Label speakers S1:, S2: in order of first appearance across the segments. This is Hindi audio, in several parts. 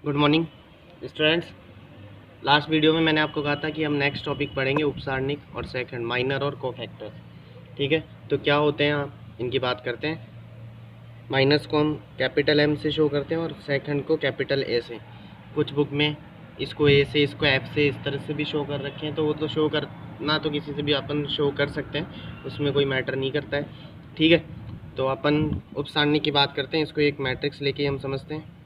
S1: Good morning students. Last video में मैंने आपको कहा था कि हम नेक्स्ट टॉपिक पढ़ेंगे उपसारणिक और सेकंड माइनर और कोफैक्टर्स। ठीक है, तो क्या होते हैं आप इनकी बात करते हैं। माइनस को हम कैपिटल एम से शो करते हैं और सेकंड को कैपिटल ए से। कुछ बुक में इसको ए से, इसको एफ से, इस तरह से भी शो कर रखे हैं, तो वो तो शो करना तो किसी से भी अपन शो कर सकते हैं, उसमें कोई मैटर नहीं करता है। ठीक है, तो अपन उपसारणिक की बात करते हैं। इसको एक मैट्रिक्स लेके हम समझते हैं।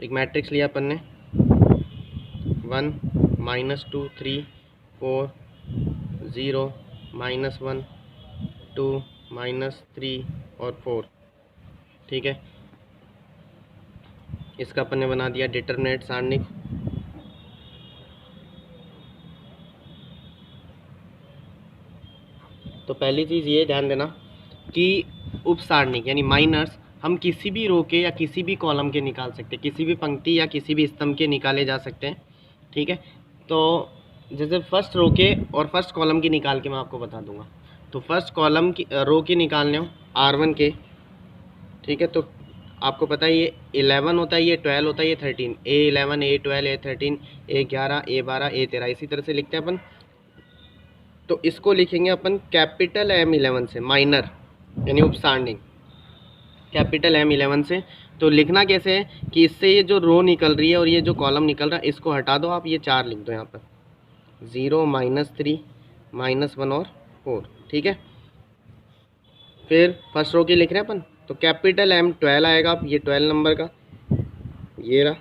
S1: एक मैट्रिक्स लिया अपन ने 1 -2 3 4 0 -1 2 -3 और 4। ठीक है, इसका अपन ने बना दिया डिटरमिनेंट सारणिक। तो पहली चीज़ ये ध्यान देना कि उपसारणिक यानी माइनर्स हम किसी भी रो के या किसी भी कॉलम के निकाल सकते हैं, किसी भी पंक्ति या किसी भी स्तंभ के निकाले जा सकते हैं। ठीक है, तो जैसे फर्स्ट रो के और फर्स्ट कॉलम की निकाल के मैं आपको बता दूंगा। तो फर्स्ट कॉलम की रो के निकालने हो R1 के। ठीक है, तो आपको पता है ये 11 होता है, ये 12 होता है, ये 13, A11 A12 A13 A11 A12 A13, इसी तरह से लिखते हैं अपन। तो इसको लिखेंगे अपन कैपिटल M11 से, माइनर यानी उपसारणिक कैपिटल M11 से। तो लिखना कैसे है कि इससे ये जो रो निकल रही है और ये जो कॉलम निकल रहा है इसको हटा दो, आप ये 4 लिख दो यहाँ पर, 0 -3 -1 और 4। ठीक है, फिर फर्स्ट रो की लिख रहे हैं अपन, तो कैपिटल M12 आएगा। आप ये 12 नंबर का ये रहा।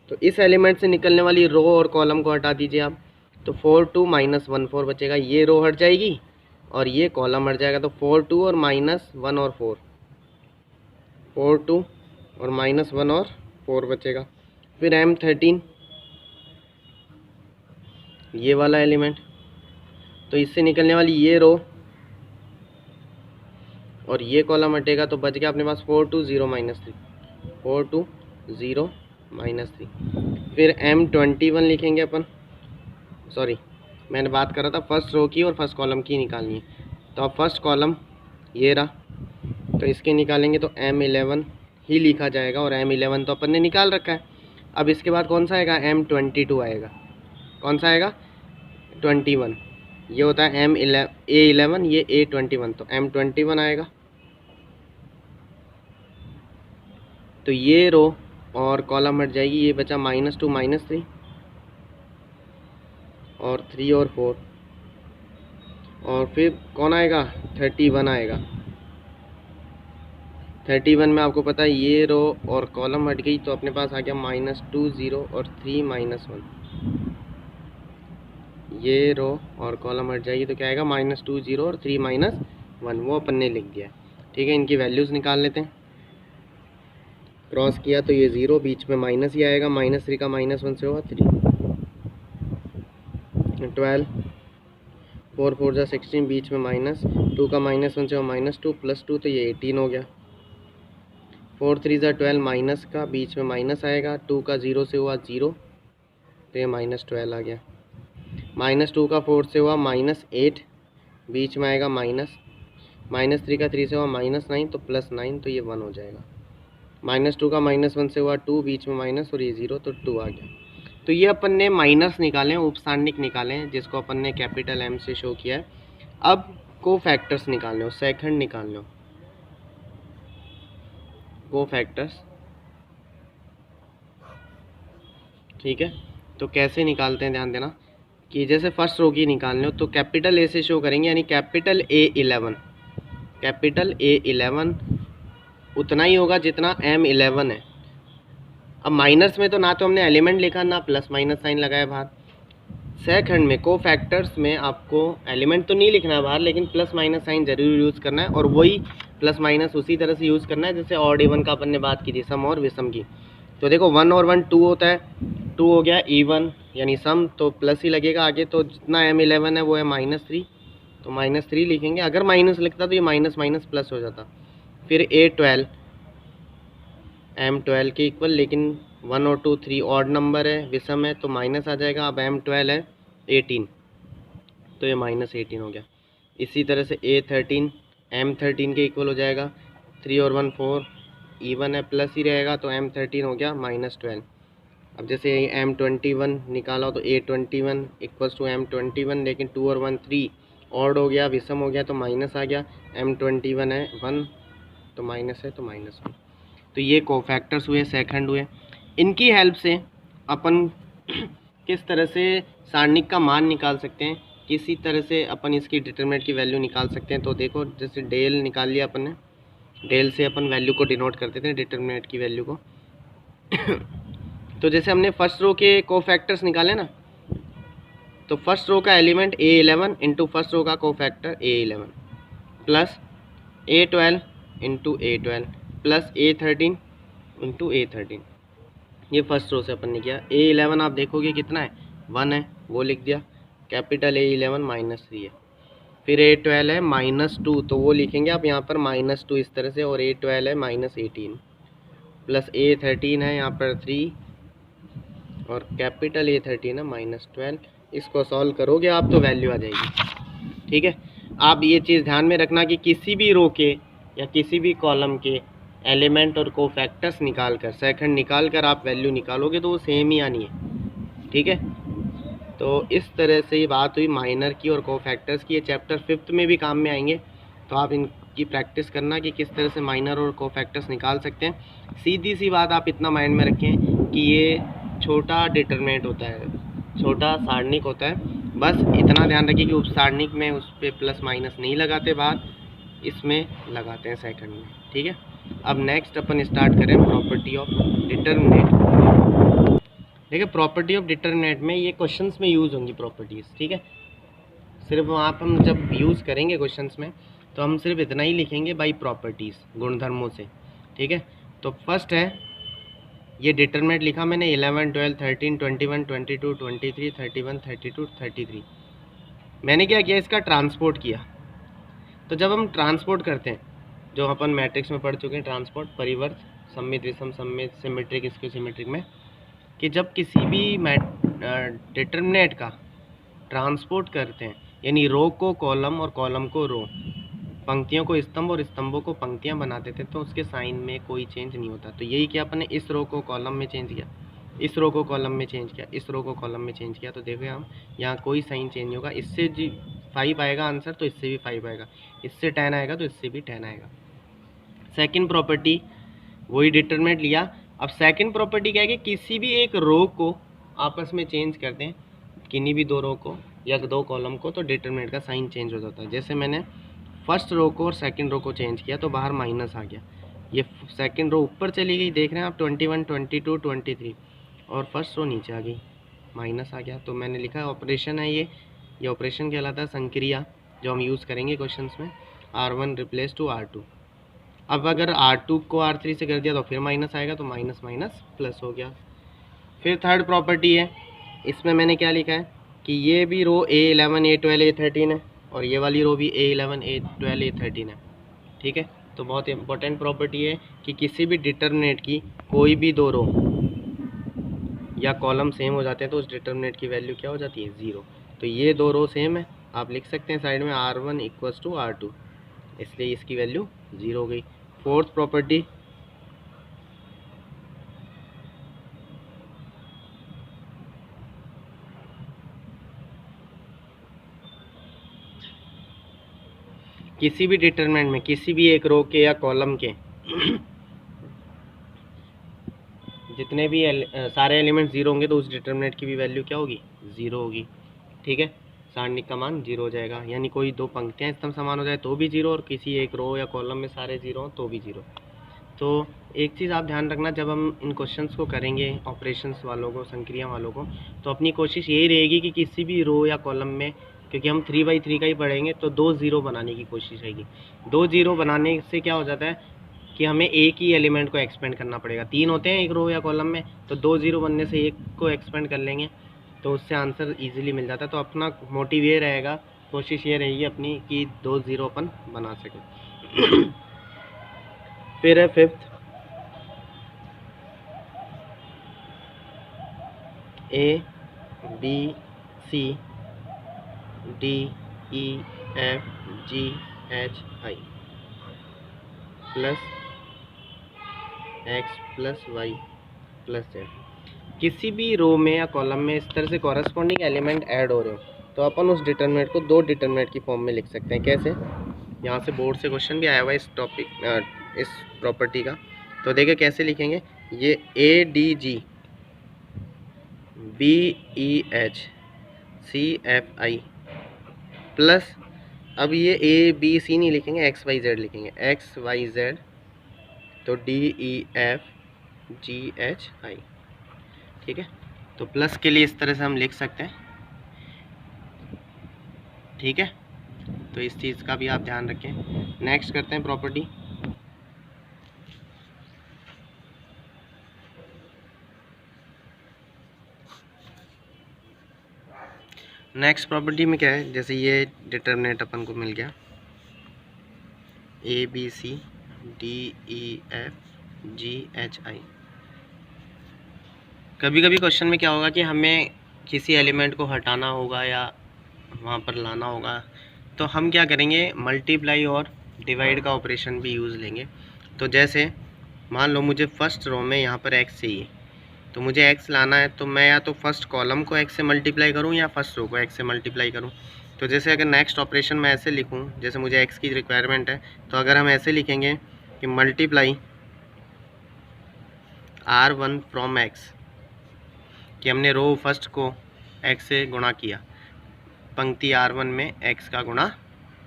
S1: तो इस एलिमेंट से निकलने वाली रो और कॉलम को हटा दीजिए आप। तो 4 2 -1 4 बचेगा, ये रो हट जाएगी और ये कॉलम हट जाएगा। तो 4 2 और -1 और 4, 4 2 और -1 और 4 बचेगा। फिर M13 ये वाला एलिमेंट, तो इससे निकलने वाली ये रो और ये कॉलम हटेगा, तो बच गया अपने पास 4 2 0 -3, 4 2 0 -3। फिर M21 लिखेंगे अपन। सॉरी, मैंने बात कर रहा था फर्स्ट रो की और फर्स्ट कॉलम की निकालनी है। तो अब फर्स्ट कॉलम ये रहा, तो इसके निकालेंगे तो M11 ही लिखा जाएगा और M11 तो अपन ने निकाल रखा है। अब इसके बाद कौन सा आएगा, M22 आएगा। कौन सा आएगा, 21। ये होता है A11, ये A21, तो M21 आएगा। तो ये रो और कॉलम हट जाएगी, ये बचा -2 -3 और 3 और 4। और फिर कौन आएगा, 31 आएगा। 31 में आपको पता है ये रो और कॉलम हट गई, तो अपने पास आ गया -2 0 और 3 -1। ये रो और कॉलम हट जाएगी तो क्या आएगा, -2 0 और 3 -1, वो अपन ने लिख दिया। ठीक है, इनकी वैल्यूज़ निकाल लेते हैं। क्रॉस किया तो ये 0, बीच में माइनस ही आएगा, -3 का -1 से होगा 3, 12, 4 4 जा 16, बीच में -2 का -1 से होगा -2 +2, तो ये 18 हो गया। 4 3 जा 12, माइनस का बीच में माइनस आएगा, 2 का 0 से हुआ 0, तो ये -12 आ गया। -2 का 4 से हुआ -8, बीच में आएगा माइनस, -3 का 3 से हुआ -9, तो +9, तो ये 1 हो जाएगा। -2 का -1 से हुआ 2, बीच में माइनस और ये 0, तो 2 आ गया। तो ये अपन ने माइनस निकाले हैं, उपसारणिक निकाले हैं, जिसको अपन ने कैपिटल M से शो किया है। अब को फैक्टर्स निकालने हो, सेकंड निकालने हो, को फैक्टर्स। ठीक है, तो कैसे निकालते हैं ध्यान देना कि जैसे फर्स्ट रो की निकालने हो तो कैपिटल A से शो करेंगे, यानी कैपिटल A11। कैपिटल A11 उतना ही होगा जितना M11 है। अब माइनस में तो ना तो हमने एलिमेंट लिखा, ना प्लस माइनस साइन लगाया बाहर। सेकंड में को फैक्टर्स में आपको एलिमेंट तो नहीं लिखना है बाहर, लेकिन प्लस माइनस साइन जरूर यूज़ करना है, और वही प्लस माइनस उसी तरह से यूज़ करना है जैसे ऑड इवन का अपन ने बात की थी, सम और विषम की। तो देखो 1 और 1 2 होता है, 2 हो गया इवन यानी सम, तो प्लस ही लगेगा आगे। तो जितना M11 है वो है -3, तो -3 लिखेंगे। अगर माइनस लिखता तो ये माइनस माइनस प्लस हो जाता। फिर A12 M12 के इक्वल, लेकिन 1 और 2 3 ऑड नंबर है, विषम है, तो माइनस आ जाएगा। अब M12 है 18, तो ये -18 हो गया। इसी तरह से A13 M13 के इक्वल हो जाएगा, 3 और 1 4 इवन है प्लस ही रहेगा, तो M13 हो गया -12। अब जैसे M21 निकाला तो A21 इक्वल्स टू M21, लेकिन 2 और 1 3 ऑड हो गया, विषम हो गया तो माइनस आ गया। M21 है 1 तो माइनस है तो -1। तो ये कोफैक्टर्स हुए, सेकंड हुए। इनकी हेल्प से अपन किस तरह से सारणिक का मान निकाल सकते हैं, किसी तरह से अपन इसकी डिटरमिनेंट की वैल्यू निकाल सकते हैं। तो देखो जैसे डेल निकाल लिया अपन ने, डेल से अपन वैल्यू को डिनोट करते थे, डिटरमिनेंट की वैल्यू को। तो जैसे हमने फर्स्ट रो के कोफैक्टर्स निकाले ना, तो फर्स्ट रो का element A11 into first row का cofactor A11 plus A12 into A12 plus A13 into A13। ये फर्स्ट रो से अपन ने किया। A11 आप देखोगे कितना है, 1 है, वो लिख दिया। कैपिटल A11 -3 है। फिर A12 है -2, तो वो लिखेंगे आप यहाँ पर -2 इस तरह से, और A12 है -18 प्लस A13 है यहाँ पर 3 और कैपिटल A13 है -12। इसको सॉल्व करोगे आप तो वैल्यू आ जाएगी। ठीक है, आप ये चीज़ ध्यान में रखना कि किसी भी रो के या किसी भी कॉलम के एलिमेंट और कोफैक्टर्स निकाल कर, सेकंड निकाल कर आप वैल्यू निकालोगे तो वो सेम ही आनी है। ठीक है, तो इस तरह से ये बात हुई माइनर की और कोफैक्टर्स की। ये चैप्टर 5th में भी काम में आएंगे, तो आप इनकी प्रैक्टिस करना कि किस तरह से माइनर और कोफैक्टर्स निकाल सकते हैं। सीधी सी बात आप इतना माइंड में रखें कि ये छोटा डिटरमिनेंट होता है, छोटा सारणिक होता है। बस इतना ध्यान रखिए कि उपसारणिक में उस पर प्लस माइनस नहीं लगाते, बात इसमें लगाते हैं सेकंड में। ठीक है, अब नेक्स्ट अपन स्टार्ट करें प्रॉपर्टी ऑफ डिटरमिनेंट। देखिए प्रॉपर्टी ऑफ डिटरमिनेंट में ये क्वेश्चंस में यूज़ होंगी प्रॉपर्टीज़। ठीक है, सिर्फ आप हम जब यूज़ करेंगे क्वेश्चंस में तो हम सिर्फ इतना ही लिखेंगे बाई प्रॉपर्टीज़, गुणधर्मों से। ठीक है, तो फर्स्ट है ये डिटरमिनेंट लिखा मैंने 11 12 13 21 22 23 31 32 33। मैंने क्या किया, इसका ट्रांसपोर्ट किया। तो जब हम ट्रांसपोर्ट करते हैं, जो अपन मैट्रिक्स में पढ़ चुके हैं, ट्रांसपोर्ट, परिवर्त, सममित, विषम, सममित, सिमेट्रिक, स्क्यू सिमेट्रिक में, कि जब किसी भी डिटरमिनेंट का ट्रांसपोर्ट करते हैं, यानी रो को कॉलम और कॉलम को रो, पंक्तियों को स्तंभ और स्तंभों को पंक्तियां बनाते थे, तो उसके साइन में कोई चेंज नहीं होता। तो यही किया अपन ने, इस रो को कॉलम में चेंज किया, इस रो को कॉलम में चेंज किया, इस रो को कॉलम में चेंज किया। तो देखो हम यहाँ कोई साइन चेंज नहीं होगा। इससे जी 5 आएगा आंसर, तो इससे भी 5 आएगा, इससे 10 आएगा तो इससे भी 10 आएगा। सेकंड प्रॉपर्टी वही डिटरमिनेंट लिया। अब सेकंड प्रॉपर्टी क्या है कि किसी भी एक रो को आपस में चेंज करते हैं, किन्हीं भी दो रो को या दो कॉलम को, तो डिटरमिनेंट का साइन चेंज हो जाता है। जैसे मैंने फर्स्ट रो को और सेकंड रो को चेंज किया तो बाहर माइनस आ गया, ये सेकंड रो ऊपर चली गई, देख रहे हैं आप 21 22 23, और फर्स्ट रो नीचे आ गई, माइनस आ गया। तो मैंने लिखा ऑपरेशन है ये ऑपरेशन कहलाता है संक्रिया, जो हम यूज़ करेंगे क्वेश्चंस में। R1 replace to R2। अब अगर R2 को R3 से कर दिया तो फिर माइनस आएगा, तो माइनस माइनस प्लस हो गया। फिर थर्ड प्रॉपर्टी है, इसमें मैंने क्या लिखा है कि ये भी रो A11 A12 A13 है, और ये वाली रो भी A11 A12 A13 है। ठीक है, तो बहुत इंपॉर्टेंट प्रॉपर्टी है कि किसी भी डिटरमिनेंट की कोई भी दो रो या कॉलम सेम हो जाते हैं तो उस डिटरमिनेंट की वैल्यू क्या हो जाती है, 0। तो ये दो रो सेम है, आप लिख सकते हैं साइड में R1 इक्वल्स टू R2, इसलिए इसकी वैल्यू 0 हो गई। फोर्थ प्रॉपर्टी, किसी भी डिटरमिनेंट में किसी भी एक रो के या कॉलम के जितने भी सारे एलिमेंट 0 होंगे तो उस डिटरमिनेंट की भी वैल्यू क्या होगी, 0 होगी। ठीक है, सारणिक का मान 0 हो जाएगा, यानी कोई दो पंक्तियां स्तंभ समान हो जाए तो भी 0, और किसी एक रो या कॉलम में सारे 0 हो तो भी 0। तो एक चीज़ आप ध्यान रखना, जब हम इन क्वेश्चंस को करेंगे ऑपरेशंस वालों को, संक्रिया वालों को, तो अपनी कोशिश यही रहेगी कि किसी भी रो या कॉलम में, क्योंकि हम 3/3 का ही पढ़ेंगे, तो 2 0 बनाने की कोशिश रहेगी। 2 0 बनाने से क्या हो जाता है कि हमें एक ही एलिमेंट को एक्सपेंड करना पड़ेगा। 3 होते हैं एक रो या कॉलम में, तो 2 0 बनने से एक को एक्सपेंड कर लेंगे, तो उससे आंसर ईजिली मिल जाता है। तो अपना मोटिव ये रहेगा, कोशिश ये रहेगी अपनी कि 2 0 अपन बना सकें। फिर है fifth, A B C D E F G H I plus X plus Y plus Z. किसी भी रो में या कॉलम में इस तरह से कॉरस्पॉन्डिंग एलिमेंट ऐड हो रहे हो तो अपन उस डिटरमिनेंट को दो डिटरमिनेंट की फॉर्म में लिख सकते हैं। कैसे? यहाँ से बोर्ड से क्वेश्चन भी आया हुआ है इस टॉपिक इस प्रॉपर्टी का। तो देखिए कैसे लिखेंगे, ये A D G B E H C F I plus, अब ये ए बी सी नहीं लिखेंगे, एक्स वाई जेड लिखेंगे, एक्स वाई जेड, तो D E F G H I. ठीक है, तो प्लस के लिए इस तरह से हम लिख सकते हैं। ठीक है, तो इस चीज़ का भी आप ध्यान रखें। नेक्स्ट करते हैं प्रॉपर्टी। नेक्स्ट प्रॉपर्टी में क्या है, जैसे ये डिटरमिनेंट अपन को मिल गया A B C D E F G H I. कभी कभी क्वेश्चन में क्या होगा कि हमें किसी एलिमेंट को हटाना होगा या वहाँ पर लाना होगा, तो हम क्या करेंगे, मल्टीप्लाई और डिवाइड का ऑपरेशन भी यूज़ लेंगे। तो जैसे मान लो मुझे फर्स्ट रो में यहाँ पर एक्स चाहिए, तो मुझे एक्स लाना है, तो मैं या तो फर्स्ट कॉलम को एक्स से मल्टीप्लाई करूँ या फर्स्ट रो को एक्स से मल्टीप्लाई करूँ। तो जैसे अगर नेक्स्ट ऑपरेशन मैं ऐसे लिखूँ, जैसे मुझे एक्स की रिक्वायरमेंट है, तो अगर हम ऐसे लिखेंगे कि मल्टीप्लाई R1 फ्रॉम एक्स, कि हमने रो फर्स्ट को एक्स से गुणा किया पंक्ति R1 में एक्स का गुणा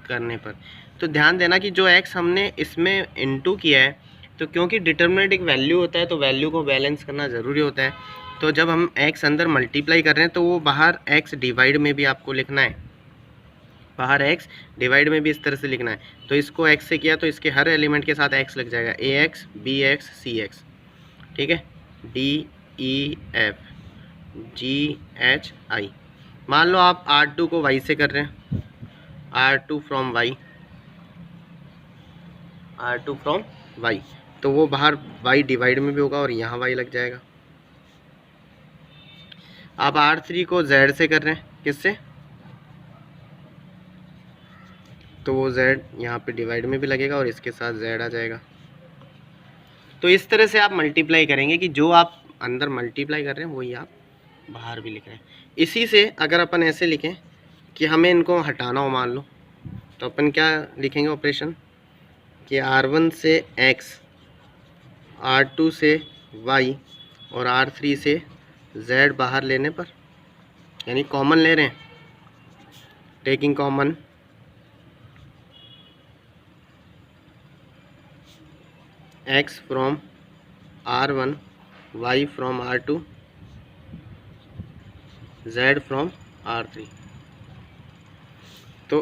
S1: करने पर। तो ध्यान देना कि जो एक्स हमने इसमें इनटू किया है, तो क्योंकि डिटरमिनेंट एक वैल्यू होता है तो वैल्यू को बैलेंस करना ज़रूरी होता है। तो जब हम एक्स अंदर मल्टीप्लाई कर रहे हैं तो वो बाहर एक्स डिवाइड में भी आपको लिखना है, बाहर एक्स डिवाइड में भी इस तरह से लिखना है। तो इसको एक्स से किया तो इसके हर एलिमेंट के साथ एक्स लग जाएगा, ए एक्स बी एक्स सी एक्स। ठीक है, D E F G H आई। मान लो आप R2 को y से कर रहे हैं, R2 from y, R2 from y, तो वो बाहर y डिवाइड में भी होगा और यहाँ y लग जाएगा। आप R3 को z से कर रहे हैं, किससे, तो वो z यहाँ पे डिवाइड में भी लगेगा और इसके साथ z आ जाएगा। तो इस तरह से आप मल्टीप्लाई करेंगे कि जो आप अंदर मल्टीप्लाई कर रहे हैं वही आप बाहर भी लिख रहे हैं। इसी से अगर अपन ऐसे लिखें कि हमें इनको हटाना हो मान लो, तो अपन क्या लिखेंगे ऑपरेशन कि R1 से x, R2 से y और R3 से z बाहर लेने पर, यानी कॉमन ले रहे हैं, taking common x from R1 y from R2 z from R3। तो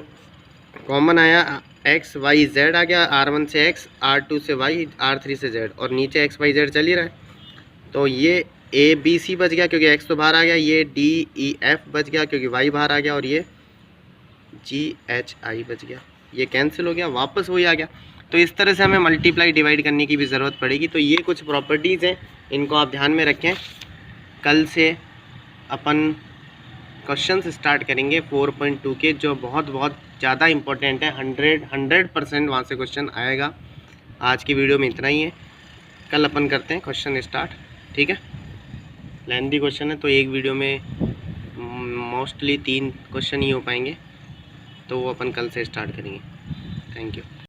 S1: कॉमन आया x y z आ गया, R1 से x, R2 से y, R3 से z, और नीचे x y z चल ही रहा है। तो ये a b c बच गया क्योंकि x तो बाहर आ गया, ये d e f बच गया क्योंकि y बाहर आ गया, और ये g h i बच गया, ये कैंसिल हो गया, वापस वही आ गया। तो इस तरह से हमें मल्टीप्लाई डिवाइड करने की भी ज़रूरत पड़ेगी। तो ये कुछ प्रॉपर्टीज़ हैं, इनको आप ध्यान में रखें। कल से अपन क्वेश्चंस स्टार्ट करेंगे 4.2 के, जो बहुत ज़्यादा इंपॉर्टेंट है, 100% वहाँ से क्वेश्चन आएगा। आज की वीडियो में इतना ही है, कल अपन करते हैं क्वेश्चन स्टार्ट। ठीक है, लेंथी क्वेश्चन है तो एक वीडियो में मोस्टली 3 क्वेश्चन ही हो पाएंगे, तो वो अपन कल से स्टार्ट करेंगे। Thank you.